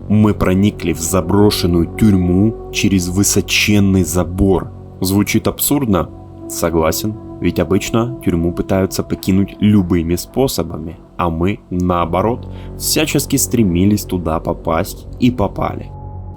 Мы проникли в заброшенную тюрьму через высоченный забор. Звучит абсурдно? Согласен, ведь обычно тюрьму пытаются покинуть любыми способами, а мы, наоборот, всячески стремились туда попасть и попали.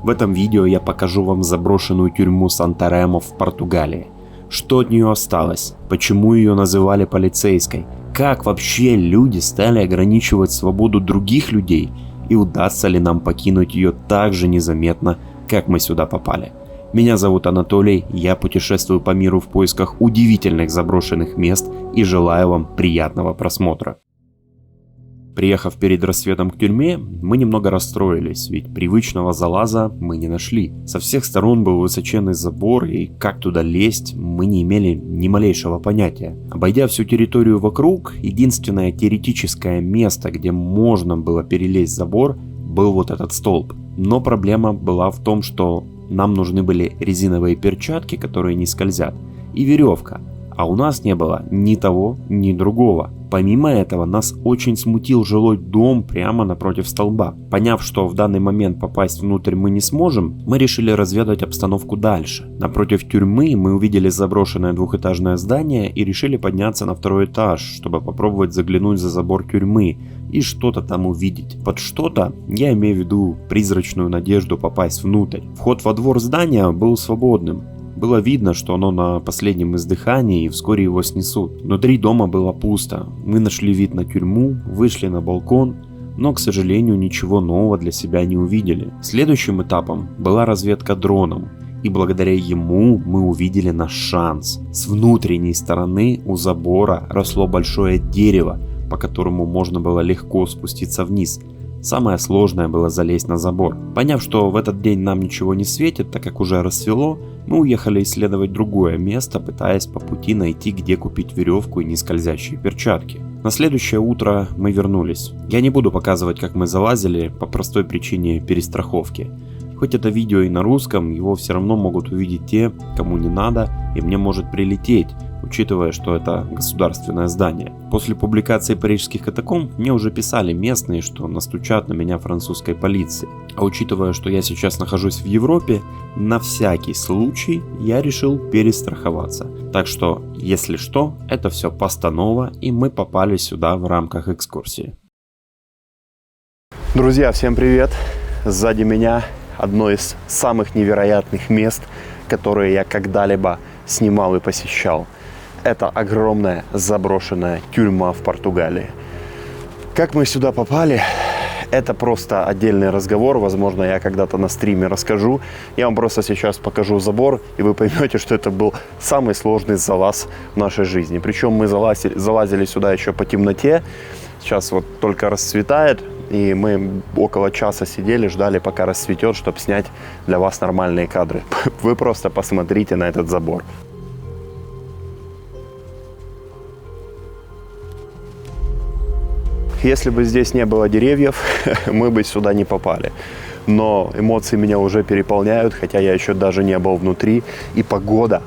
В этом видео я покажу вам заброшенную тюрьму Сантаремо в Португалии. Что от нее осталось, почему ее называли полицейской, как вообще люди стали ограничивать свободу других людей и удастся ли нам покинуть ее так же незаметно, как мы сюда попали. Меня зовут Анатолий, я путешествую по миру в поисках удивительных заброшенных мест и желаю вам приятного просмотра. Приехав перед рассветом к тюрьме, мы немного расстроились, ведь привычного залаза мы не нашли. Со всех сторон был высоченный забор, и как туда лезть, мы не имели ни малейшего понятия. Обойдя всю территорию вокруг, единственное теоретическое место, где можно было перелезть забор, был вот этот столб. Но проблема была в том, что нам нужны были резиновые перчатки, которые не скользят, и веревка. А у нас не было ни того, ни другого. Помимо этого, нас очень смутил жилой дом прямо напротив столба. Поняв, что в данный момент попасть внутрь мы не сможем, мы решили разведать обстановку дальше. Напротив тюрьмы мы увидели заброшенное двухэтажное здание и решили подняться на второй этаж, чтобы попробовать заглянуть за забор тюрьмы и что-то там увидеть. Под что-то я имею в виду призрачную надежду попасть внутрь. Вход во двор здания был свободным. Было видно, что оно на последнем издыхании и вскоре его снесут. Внутри дома было пусто. Мы нашли вид на тюрьму, вышли на балкон, но, к сожалению, ничего нового для себя не увидели. Следующим этапом была разведка дроном, и благодаря ему мы увидели наш шанс. С внутренней стороны у забора росло большое дерево, по которому можно было легко спуститься вниз. Самое сложное было залезть на забор. Поняв, что в этот день нам ничего не светит, так как уже рассвело, мы уехали исследовать другое место, пытаясь по пути найти, где купить веревку и нескользящие перчатки. На следующее утро мы вернулись. Я не буду показывать, как мы залазили, по простой причине перестраховки. Хоть это видео и на русском, его все равно могут увидеть те, кому не надо, и мне может прилететь, учитывая, что это государственное здание. После публикации парижских катакомб мне уже писали местные, что настучат на меня французской полиции. А учитывая, что я сейчас нахожусь в Европе, на всякий случай я решил перестраховаться. Так что, если что, это все постанова, и мы попали сюда в рамках экскурсии. Друзья, всем привет! Сзади меня одно из самых невероятных мест, которые я когда-либо снимал и посещал. Это огромная заброшенная тюрьма в Португалии. Как мы сюда попали, это просто отдельный разговор. Возможно, я когда-то на стриме расскажу. Я вам просто сейчас покажу забор, и вы поймете, что это был самый сложный залаз в нашей жизни. Причем мы залазили сюда еще по темноте. Сейчас вот только расцветает, и мы около часа сидели, ждали, пока расцветет, чтобы снять для вас нормальные кадры. Вы просто посмотрите на этот забор. Если бы здесь не было деревьев, мы бы сюда не попали. Но эмоции меня уже переполняют, хотя я еще даже не был внутри. И погода,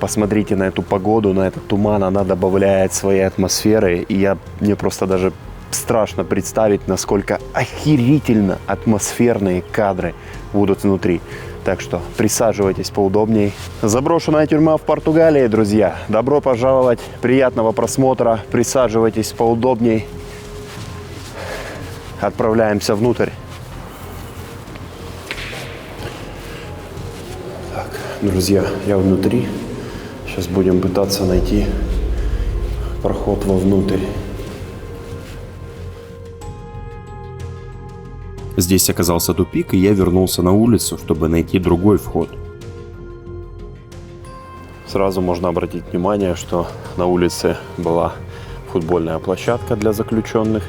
посмотрите на эту погоду, на этот туман, она добавляет своей атмосферы. И мне просто даже страшно представить, насколько охерительно атмосферные кадры будут внутри. Так что присаживайтесь поудобней. Заброшенная тюрьма в Португалии, друзья. Добро пожаловать, приятного просмотра. Присаживайтесь поудобней. Отправляемся внутрь. Так, друзья, я внутри. Сейчас будем пытаться найти проход вовнутрь. Здесь оказался тупик, и я вернулся на улицу, чтобы найти другой вход. Сразу можно обратить внимание, что на улице была футбольная площадка для заключенных.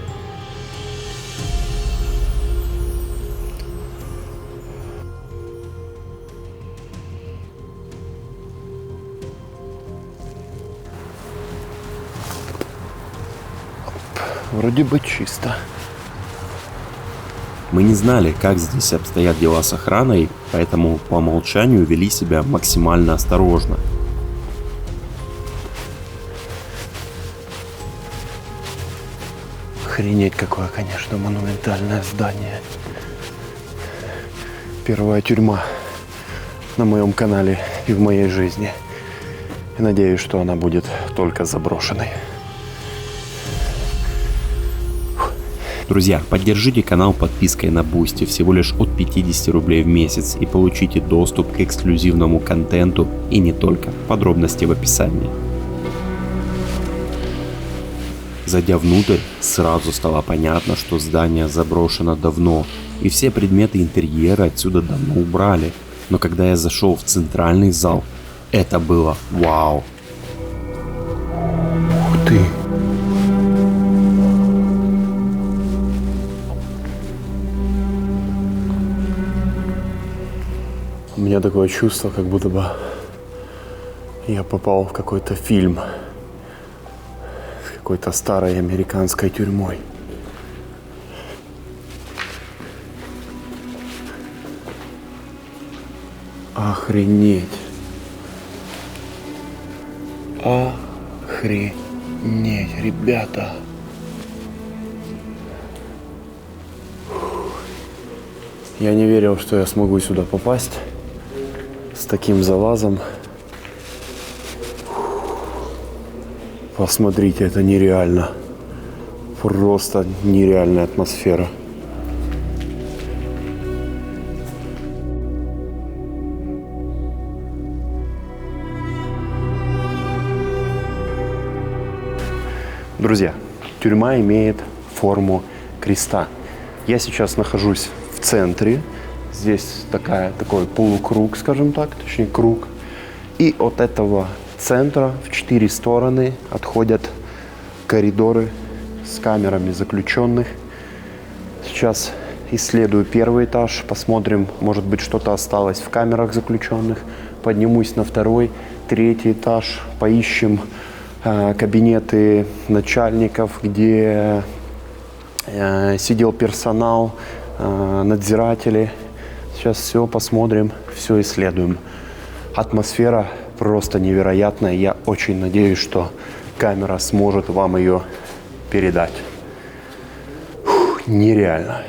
Вроде бы чисто. Мы не знали, как здесь обстоят дела с охраной, поэтому по умолчанию вели себя максимально осторожно. Охренеть, какое, конечно, монументальное здание. Первая тюрьма на моем канале и в моей жизни. И надеюсь, что она будет только заброшенной. Друзья, поддержите канал подпиской на Boosty всего лишь от 50 рублей в месяц и получите доступ к эксклюзивному контенту и не только. Подробности в описании. Зайдя внутрь, сразу стало понятно, что здание заброшено давно, и все предметы интерьера отсюда давно убрали. Но когда я зашел в центральный зал, это было вау. Ух ты! У меня такое чувство, как будто бы я попал в какой-то фильм с какой-то старой американской тюрьмой. Охренеть. Охренеть, ребята. Я не верил, что я смогу сюда попасть с таким залазом. Посмотрите, это нереально. Просто нереальная атмосфера. Друзья, тюрьма имеет форму креста. Я сейчас нахожусь в центре. Здесь такой полукруг, скажем так, точнее круг. И от этого центра в 4 стороны отходят коридоры с камерами заключенных. Сейчас исследую первый этаж, посмотрим, может быть, что-то осталось в камерах заключенных. Поднимусь на 2-й, 3-й этаж, поищем кабинеты начальников, где сидел персонал, надзиратели. Сейчас все посмотрим, все исследуем. Атмосфера просто невероятная. Я очень надеюсь, что камера сможет вам ее передать. Нереально.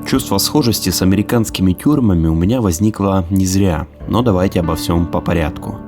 Чувство схожести с американскими тюрьмами у меня возникло не зря, но давайте обо всем по порядку.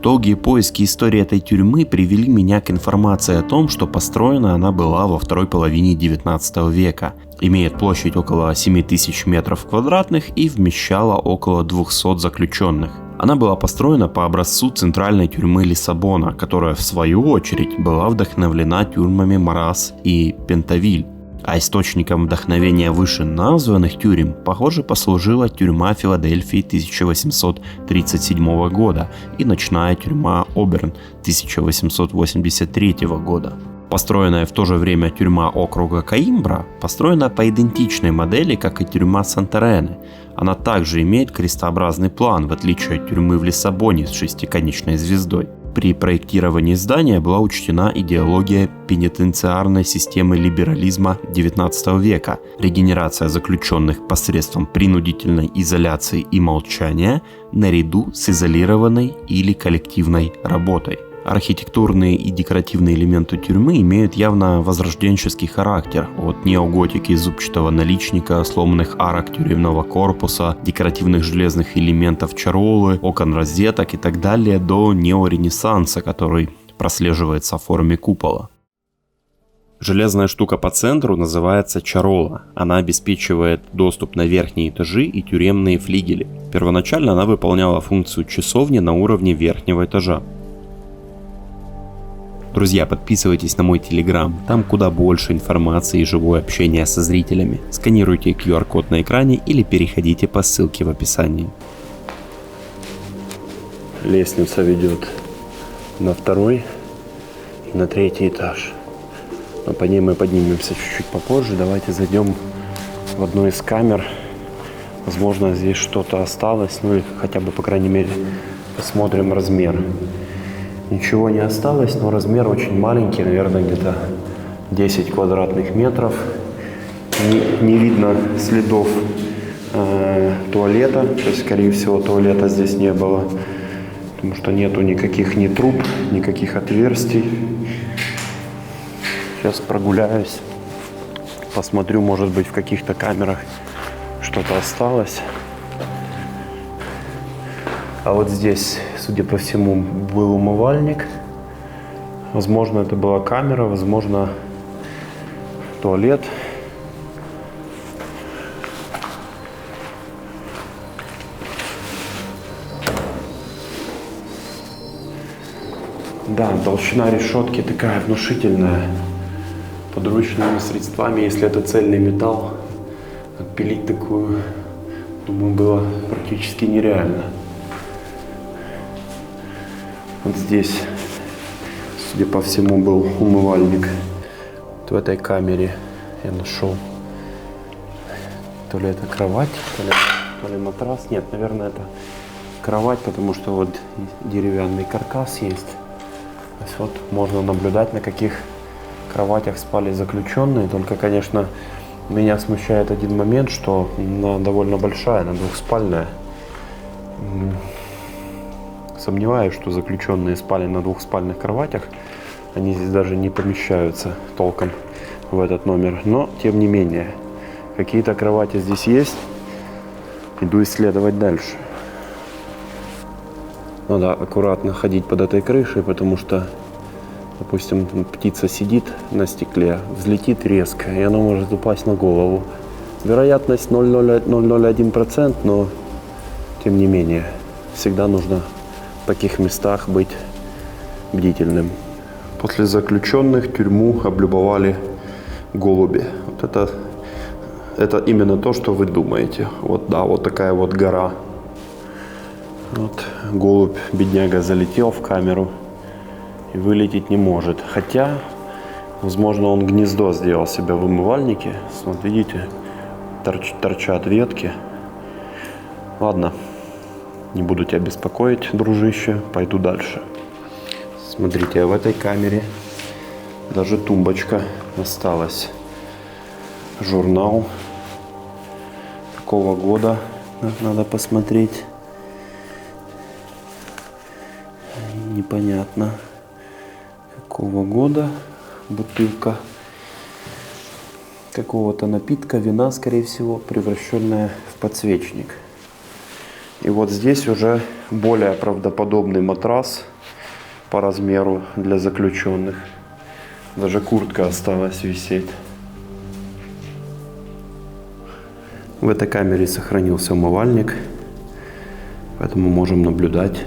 Долгие поиски истории этой тюрьмы привели меня к информации о том, что построена она была во второй половине 19 века, имеет площадь около 7000 метров квадратных и вмещала около 200 заключенных. Она была построена по образцу центральной тюрьмы Лиссабона, которая в свою очередь была вдохновлена тюрьмами Марас и Пентавиль. А источником вдохновения вышеназванных тюрем, похоже, послужила тюрьма Филадельфии 1837 года и ночная тюрьма Оберн 1883 года. Построенная в то же время тюрьма округа Коимбра построена по идентичной модели, как и тюрьма Санторене. Она также имеет крестообразный план, в отличие от тюрьмы в Лиссабоне с шестиконечной звездой. При проектировании здания была учтена идеология пенитенциарной системы либерализма XIX века, регенерация заключенных посредством принудительной изоляции и молчания наряду с изолированной или коллективной работой. Архитектурные и декоративные элементы тюрьмы имеют явно возрожденческий характер, от неоготики зубчатого наличника, сломанных арок тюремного корпуса, декоративных железных элементов чаролы, окон розеток и так далее, до неоренессанса, который прослеживается в форме купола. Железная штука по центру называется чарола. Она обеспечивает доступ на верхние этажи и тюремные флигели. Первоначально она выполняла функцию часовни на уровне верхнего этажа. Друзья, подписывайтесь на мой телеграм, там куда больше информации и живое общение со зрителями. Сканируйте QR-код на экране или переходите по ссылке в описании. Лестница ведет на 2-й и на 3-й этаж. Но по ней мы поднимемся чуть-чуть попозже. Давайте зайдем в одну из камер. Возможно, здесь что-то осталось, ну или хотя бы, по крайней мере, посмотрим размер. Ничего не осталось, но размер очень маленький, наверное, где-то 10 квадратных метров. Не видно следов туалета, то есть, скорее всего, туалета здесь не было, потому что нету никаких ни труб, никаких отверстий. Сейчас прогуляюсь, посмотрю, может быть, в каких-то камерах что-то осталось. А вот здесь, судя по всему, был умывальник. Возможно, это была камера, возможно, туалет. Да, толщина решетки такая внушительная. Подручными средствами, если это цельный металл, отпилить такую, думаю, было практически нереально. Вот здесь, судя по всему, был умывальник. Вот в этой камере я нашел то ли это кровать, то ли матрас. Нет, наверное, это кровать, потому что вот деревянный каркас есть. То есть вот можно наблюдать, на каких кроватях спали заключенные. Только, конечно, меня смущает один момент, что она довольно большая, она двухспальная. Сомневаюсь, что заключенные спали на двухспальных кроватях. Они здесь даже не помещаются толком в этот номер. Но, тем не менее, какие-то кровати здесь есть. Иду исследовать дальше. Надо аккуратно ходить под этой крышей, потому что, допустим, птица сидит на стекле, взлетит резко, и она может упасть на голову. Вероятность 0,001%, но, тем не менее, всегда нужно в таких местах быть бдительным. После заключенных тюрьму облюбовали голуби. Вот это именно то, что вы думаете. Вот, да, вот такая вот гора. Вот голубь, бедняга, залетел в камеру и вылететь не может. Хотя, возможно, он гнездо сделал себе в умывальнике. Вот видите, торчат ветки. Ладно, не буду тебя беспокоить, дружище, пойду дальше. Смотрите, а в этой камере даже тумбочка осталась. Журнал. Какого года? Надо посмотреть. Непонятно. Какого года? Бутылка какого-то напитка, вина, скорее всего, превращенная в подсвечник. И вот здесь уже более правдоподобный матрас по размеру для заключенных. Даже куртка осталась висеть. В этой камере сохранился умывальник, поэтому можем наблюдать,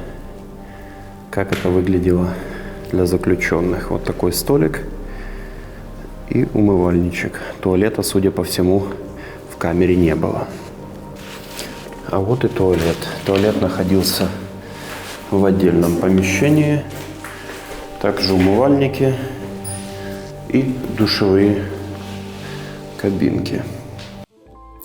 как это выглядело для заключенных. Вот такой столик и умывальничек. Туалета, судя по всему, в камере не было. А вот и туалет. Туалет находился в отдельном помещении. Также умывальники и душевые кабинки.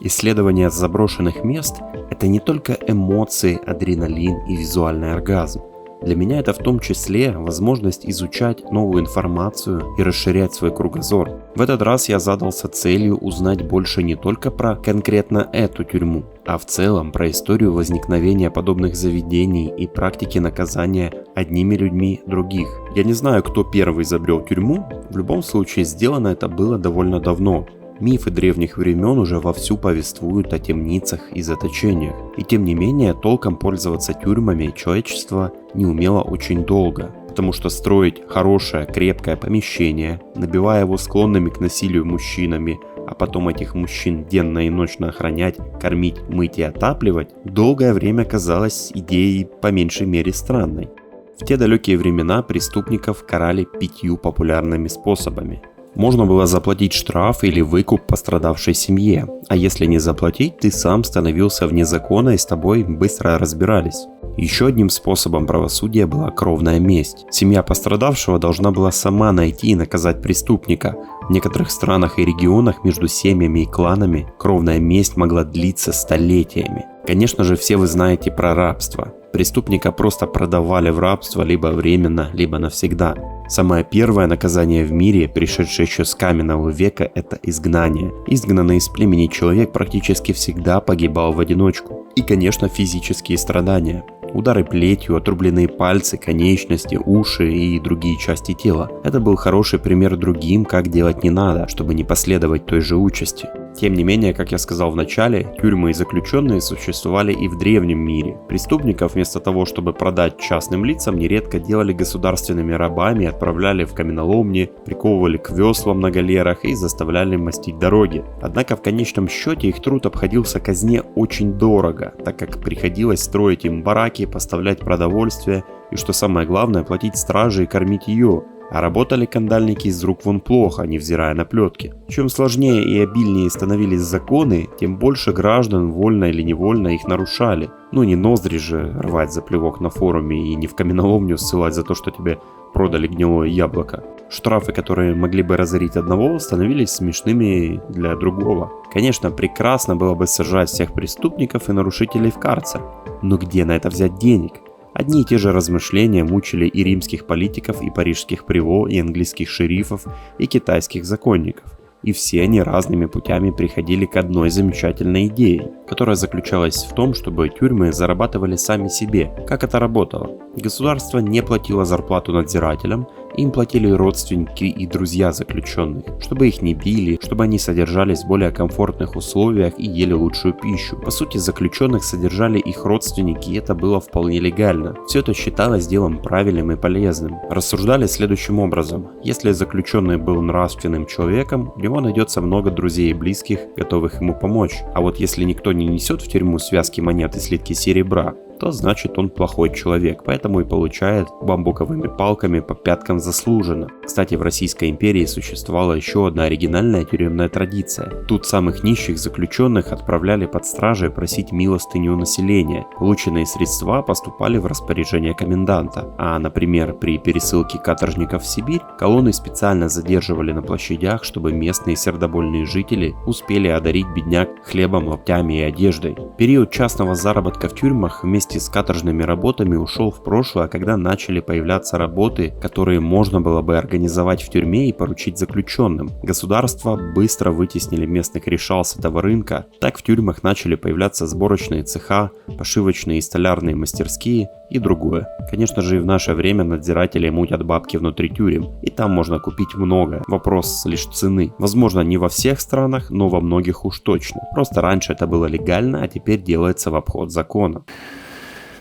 Исследование заброшенных мест – это не только эмоции, адреналин и визуальный оргазм. Для меня это в том числе возможность изучать новую информацию и расширять свой кругозор. В этот раз я задался целью узнать больше не только про конкретно эту тюрьму, а в целом про историю возникновения подобных заведений и практики наказания одними людьми других. Я не знаю, кто первый изобрел тюрьму, в любом случае сделано это было довольно давно. Мифы древних времен уже вовсю повествуют о темницах и заточениях. И тем не менее, толком пользоваться тюрьмами человечество не умело очень долго. Потому что строить хорошее, крепкое помещение, набивая его склонными к насилию мужчинами, а потом этих мужчин денно и ночно охранять, кормить, мыть и отапливать, долгое время казалось идеей по меньшей мере странной. В те далекие времена преступников карали 5 популярными способами. Можно было заплатить штраф или выкуп пострадавшей семье, а если не заплатить, ты сам становился вне закона и с тобой быстро разбирались. Еще одним способом правосудия была кровная месть. Семья пострадавшего должна была сама найти и наказать преступника. В некоторых странах и регионах между семьями и кланами кровная месть могла длиться столетиями. Конечно же, все вы знаете про рабство. Преступника просто продавали в рабство либо временно, либо навсегда. Самое первое наказание в мире, пришедшее еще с каменного века, это изгнание. Изгнанный из племени человек практически всегда погибал в одиночку. И, конечно, физические страдания. Удары плетью, отрубленные пальцы, конечности, уши и другие части тела. Это был хороший пример другим, как делать не надо, чтобы не последовать той же участи. Тем не менее, как я сказал в начале, тюрьмы и заключенные существовали и в древнем мире. Преступников вместо того, чтобы продать частным лицам, нередко делали государственными рабами, отправляли в каменоломни, приковывали к веслам на галерах и заставляли мастить дороги. Однако в конечном счете их труд обходился казне очень дорого, так как приходилось строить им бараки, поставлять продовольствие и, что самое главное, платить страже и кормить ее. А работали кандальники из рук вон плохо, невзирая на плетки. Чем сложнее и обильнее становились законы, тем больше граждан, вольно или невольно, их нарушали. Ну не ноздри же рвать за плевок на форуме и не в каменоломню ссылать за то, что тебе продали гнилое яблоко. Штрафы, которые могли бы разорить одного, становились смешными для другого. Конечно, прекрасно было бы сажать всех преступников и нарушителей в карцер. Но где на это взять денег? Одни и те же размышления мучили и римских политиков, и парижских приво, и английских шерифов, и китайских законников. И все они разными путями приходили к одной замечательной идее, которая заключалась в том, чтобы тюрьмы зарабатывали сами себе. Как это работало? Государство не платило зарплату надзирателям, им платили родственники и друзья заключенных, чтобы их не били, чтобы они содержались в более комфортных условиях и ели лучшую пищу. По сути, заключенных содержали их родственники, и это было вполне легально. Все это считалось делом правильным и полезным. Рассуждали следующим образом. Если заключенный был нравственным человеком, у него найдется много друзей и близких, готовых ему помочь. А вот если никто не несет в тюрьму связки монет и слитки серебра, то значит он плохой человек, поэтому и получает бамбуковыми палками по пяткам заслуженно. Кстати, в Российской империи существовала еще одна оригинальная тюремная традиция. Тут самых нищих заключенных отправляли под стражей просить милостыню у населения. Полученные средства поступали в распоряжение коменданта. А, например, при пересылке каторжников в Сибирь, колонны специально задерживали на площадях, чтобы местные сердобольные жители успели одарить бедняк хлебом, лаптями и одеждой. Период частного заработка в тюрьмах вместе с каторжными работами ушел в прошлое, когда начали появляться работы, которые можно было бы организовать в тюрьме и поручить заключенным. Государства быстро вытеснили местных решал с этого рынка. Так в тюрьмах начали появляться сборочные цеха, пошивочные и столярные мастерские и другое. Конечно же, и в наше время надзиратели мутят бабки внутри тюрем, и там можно купить много. Вопрос лишь цены. Возможно, не во всех странах, но во многих уж точно. Просто раньше это было легально, а теперь делается в обход закона.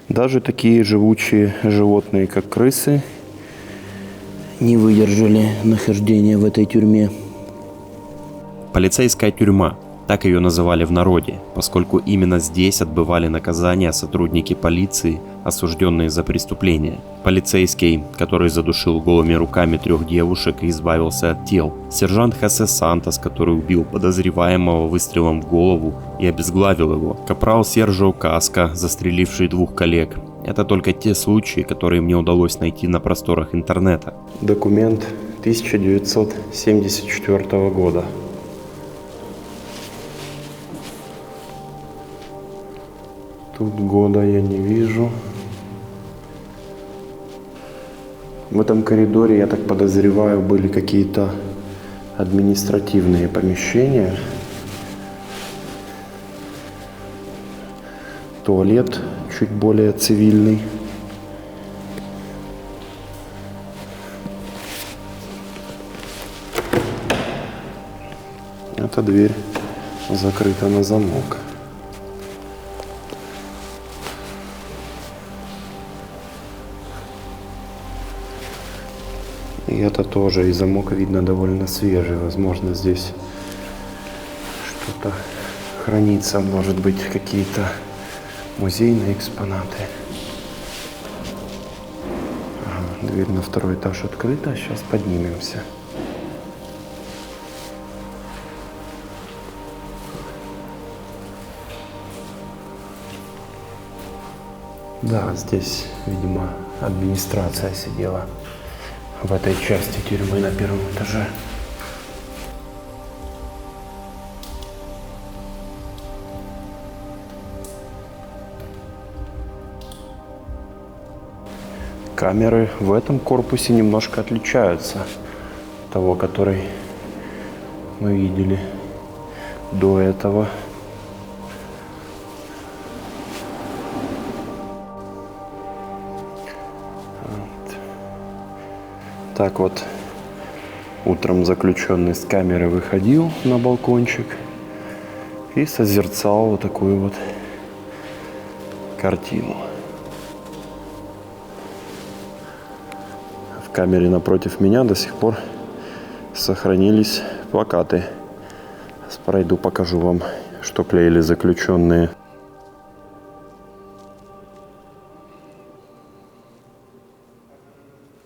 Даже такие живучие животные, как крысы, не выдержали нахождения в этой тюрьме. Полицейская тюрьма. Так ее называли в народе, поскольку именно здесь отбывали наказания сотрудники полиции, осужденные за преступления. Полицейский, который задушил голыми руками 3 девушек и избавился от тел. Сержант Хосе Сантос, который убил подозреваемого выстрелом в голову и обезглавил его. Капрал Серджио Каско, застреливший 2 коллег. Это только те случаи, которые мне удалось найти на просторах интернета. Документ 1974 года. Тут года я не вижу. В этом коридоре, я так подозреваю, были какие-то административные помещения. Туалет чуть более цивильный. Эта дверь закрыта на замок. И это тоже, и замок видно довольно свежий. Возможно, здесь что-то хранится, может быть, какие-то музейные экспонаты. Ага, дверь на 2-й этаж открыта, сейчас поднимемся. Да, здесь, видимо, администрация сидела. В этой части тюрьмы на 1-м этаже. Камеры в этом корпусе немножко отличаются от того, который мы видели до этого. Так вот утром заключенный с камеры выходил на балкончик и созерцал вот такую вот картину. В камере напротив меня до сих пор сохранились плакаты. Сейчас пройду, покажу вам, что клеили заключенные.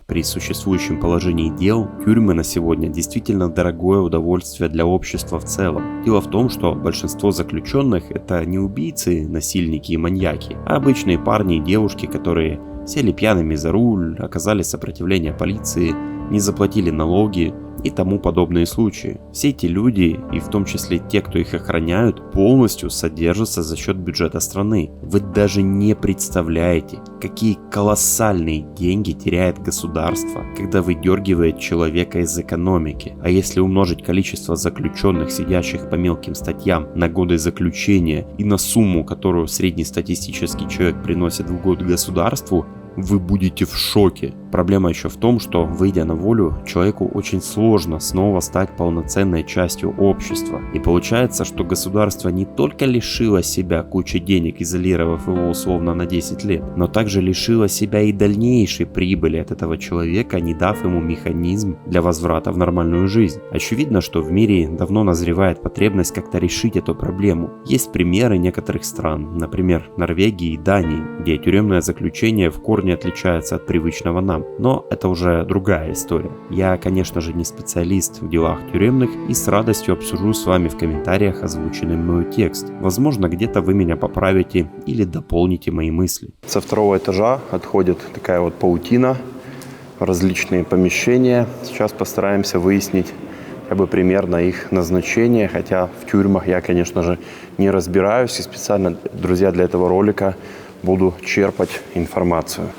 При существующем положении дел, тюрьмы на сегодня действительно дорогое удовольствие для общества в целом. Дело в том, что большинство заключенных это не убийцы, насильники и маньяки, а обычные парни и девушки, которые сели пьяными за руль, оказали сопротивление полиции, не заплатили налоги и тому подобные случаи. Все эти люди, и в том числе те, кто их охраняют, полностью содержатся за счет бюджета страны. Вы даже не представляете, какие колоссальные деньги теряет государство, когда выдергивает человека из экономики. А если умножить количество заключенных, сидящих по мелким статьям, на годы заключения и на сумму, которую среднестатистический человек приносит в год государству, вы будете в шоке. Проблема еще в том, что, выйдя на волю, человеку очень сложно снова стать полноценной частью общества. И получается, что государство не только лишило себя кучи денег, изолировав его условно на 10 лет, но также лишило себя и дальнейшей прибыли от этого человека, не дав ему механизм для возврата в нормальную жизнь. Очевидно, что в мире давно назревает потребность как-то решить эту проблему. Есть примеры некоторых стран, например, Норвегии и Дании, где тюремное заключение в корне отличается от привычного нам. Но это уже другая история. Я, конечно же, не специалист в делах тюремных и с радостью обсужу с вами в комментариях озвученный мною текст. Возможно, где-то вы меня поправите или дополните мои мысли. Со второго этажа отходит такая вот паутина, различные помещения. Сейчас постараемся выяснить хотя бы примерно их назначение, хотя в тюрьмах я, конечно же, не разбираюсь и специально, друзья, для этого ролика буду черпать информацию.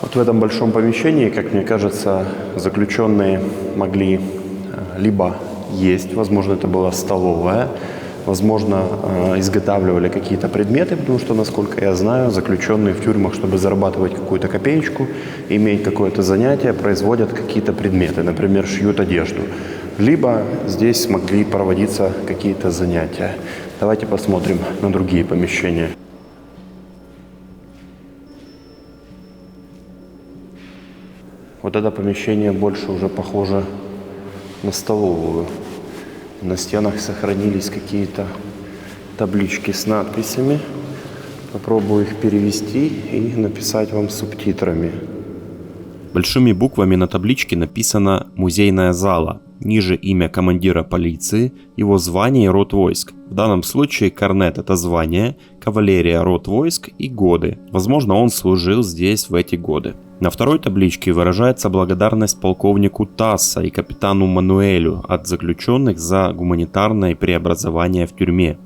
Вот в этом большом помещении, как мне кажется, заключенные могли либо есть, возможно, это была столовая, возможно, изготавливали какие-то предметы, потому что, насколько я знаю, заключенные в тюрьмах, чтобы зарабатывать какую-то копеечку, иметь какое-то занятие, производят какие-то предметы, например, шьют одежду. Либо здесь могли проводиться какие-то занятия. Давайте посмотрим на другие помещения. Вот это помещение больше уже похоже на столовую. На стенах сохранились какие-то таблички с надписями. Попробую их перевести и написать вам субтитрами. Большими буквами на табличке написано «Музейная зала». Ниже имя командира полиции, его звание и род войск. В данном случае корнет это звание, кавалерия род войск и годы. Возможно, он служил здесь в эти годы. На второй табличке выражается благодарность полковнику Тасса и капитану Мануэлю от заключенных за гуманитарное преобразование в тюрьме.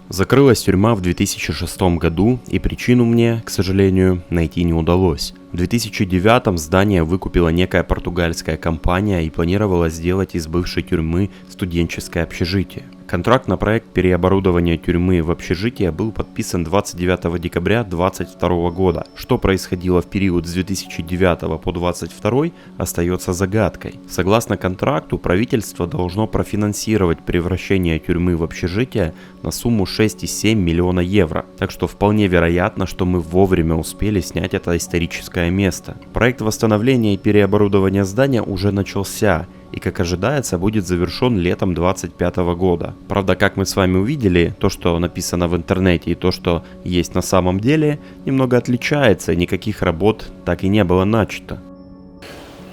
Закрылась тюрьма в 2006 году, и причину мне, к сожалению, найти не удалось. В 2009 здание выкупила некая португальская компания и планировала сделать из бывшей тюрьмы студенческое общежитие. Контракт на проект переоборудования тюрьмы в общежитие был подписан 29 декабря 2022 года. Что происходило в период с 2009 по 2022 остается загадкой. Согласно контракту, правительство должно профинансировать превращение тюрьмы в общежитие на сумму 6,7 миллиона евро. Так что вполне вероятно, что мы вовремя успели снять это историческое место. Проект восстановления и переоборудования здания уже начался и, как ожидается, будет завершен летом 2025 года. Правда, как мы с вами увидели, то, что написано в интернете и то, что есть на самом деле, немного отличается, и никаких работ так и не было начато.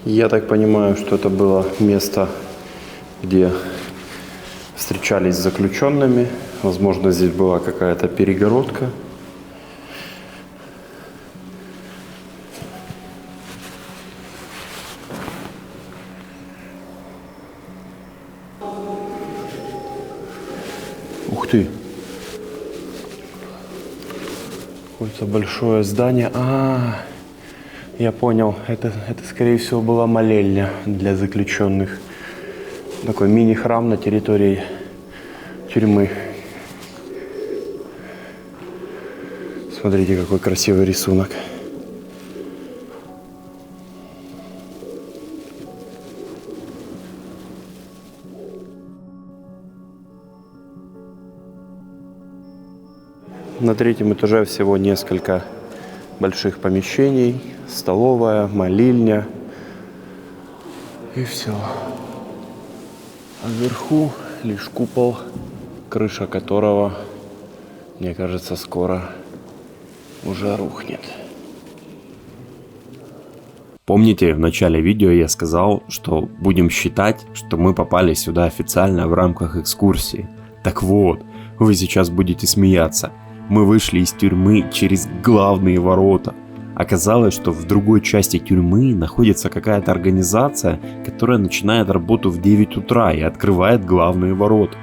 Я так понимаю, что это было место, где встречались с заключенными. Возможно, здесь была какая-то перегородка. Ух ты! Какое-то большое здание. Я понял. Это, скорее всего, была молельня для заключенных. Такой мини-храм на территории тюрьмы. Смотрите, какой красивый рисунок. На третьем этаже всего несколько больших помещений. Столовая, молильня. И все. А вверху лишь купол, крыша которого, мне кажется, скоро уже рухнет. Помните, в начале видео я сказал, что будем считать, что мы попали сюда официально в рамках экскурсии. Так вот, вы сейчас будете смеяться. Мы вышли из тюрьмы через главные ворота. Оказалось, что в другой части тюрьмы находится какая-то организация, которая начинает работу в 9 утра и открывает главные ворота.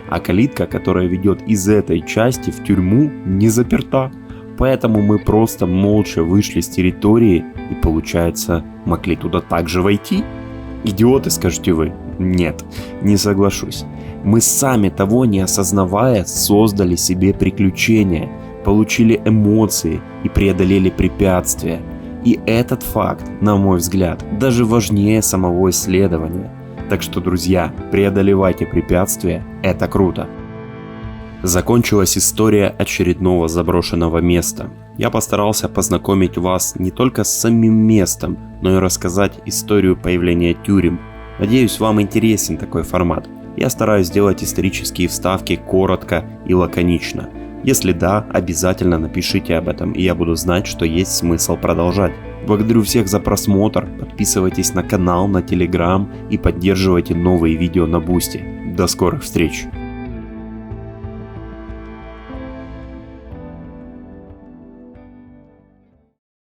А калитка, которая ведет из этой части в тюрьму, не заперта. Поэтому мы просто молча вышли с территории и, получается, могли туда также войти? Идиоты, скажете вы? Нет, не соглашусь. Мы сами того не осознавая создали себе приключения, получили эмоции и преодолели препятствия. И этот факт, на мой взгляд, даже важнее самого исследования. Так что, друзья, преодолевайте препятствия, это круто. Закончилась история очередного заброшенного места. Я постарался познакомить вас не только с самим местом, но и рассказать историю появления тюрем. Надеюсь, вам интересен такой формат. Я стараюсь сделать исторические вставки коротко и лаконично. Если да, обязательно напишите об этом, и я буду знать, что есть смысл продолжать. Благодарю всех за просмотр, подписывайтесь на канал, на Telegram и поддерживайте новые видео на Boosty. До скорых встреч!